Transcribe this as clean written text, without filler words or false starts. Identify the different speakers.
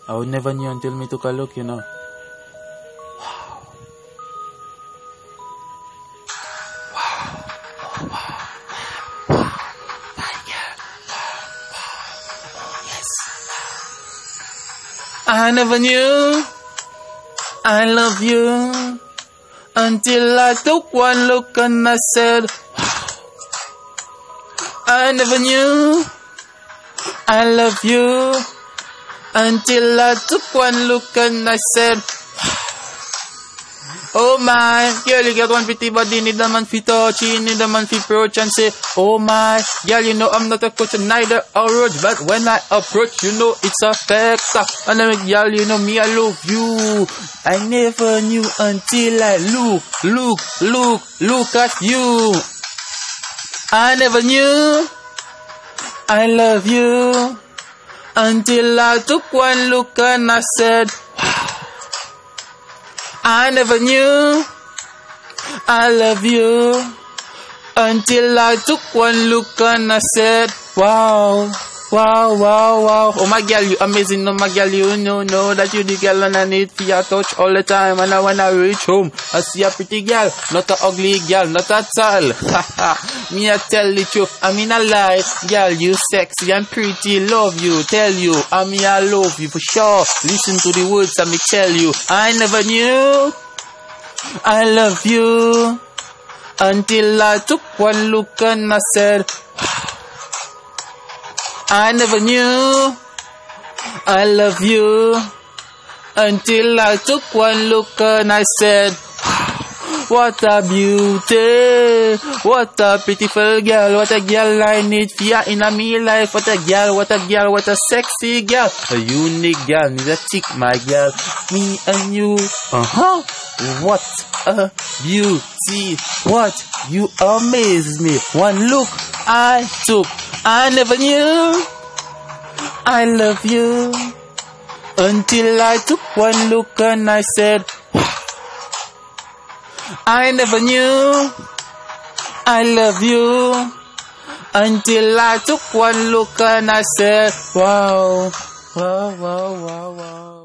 Speaker 1: I would never knew until me took a look, you know. I never knew I love you until I took one look and I said, wow. I never knew I love you until I took one look and I said, wow. Oh my, girl, you got one pretty body, need a man fi touch, you need a man fi approach and say, oh my, girl, you know I'm not a coach and neither a roach, but when I approach, you know it's a factor. And I'm like, girl, you know me, I love you. I never knew until I look at you. I never knew I love you until I took one look and I said, wow. I never knew I love you until I took one look and I said, wow, wow, wow, wow. Oh my girl, you amazing. Oh my girl, you know that you the girl and I need for your touch all the time. And I wanna reach home, I see a pretty girl, not a ugly girl, not at all. Me I tell the truth, I mean a lie. Girl, you sexy and pretty, love you, tell you, I mean I love you for sure. Listen to the words and me tell you, I never knew I love you until I took one look and I said, wow. I never knew I love you until I took one look and I said, wow. What a beauty, what a beautiful girl, what a girl I need for in a me life, what a girl, what a sexy girl, a unique girl, need a chick, my girl, me and you, what a beauty, what you amaze me, one look I took, I never knew I love you until I took one look and I said, I never knew I love you until I took one look and I said, wow, wow, wow, wow, wow.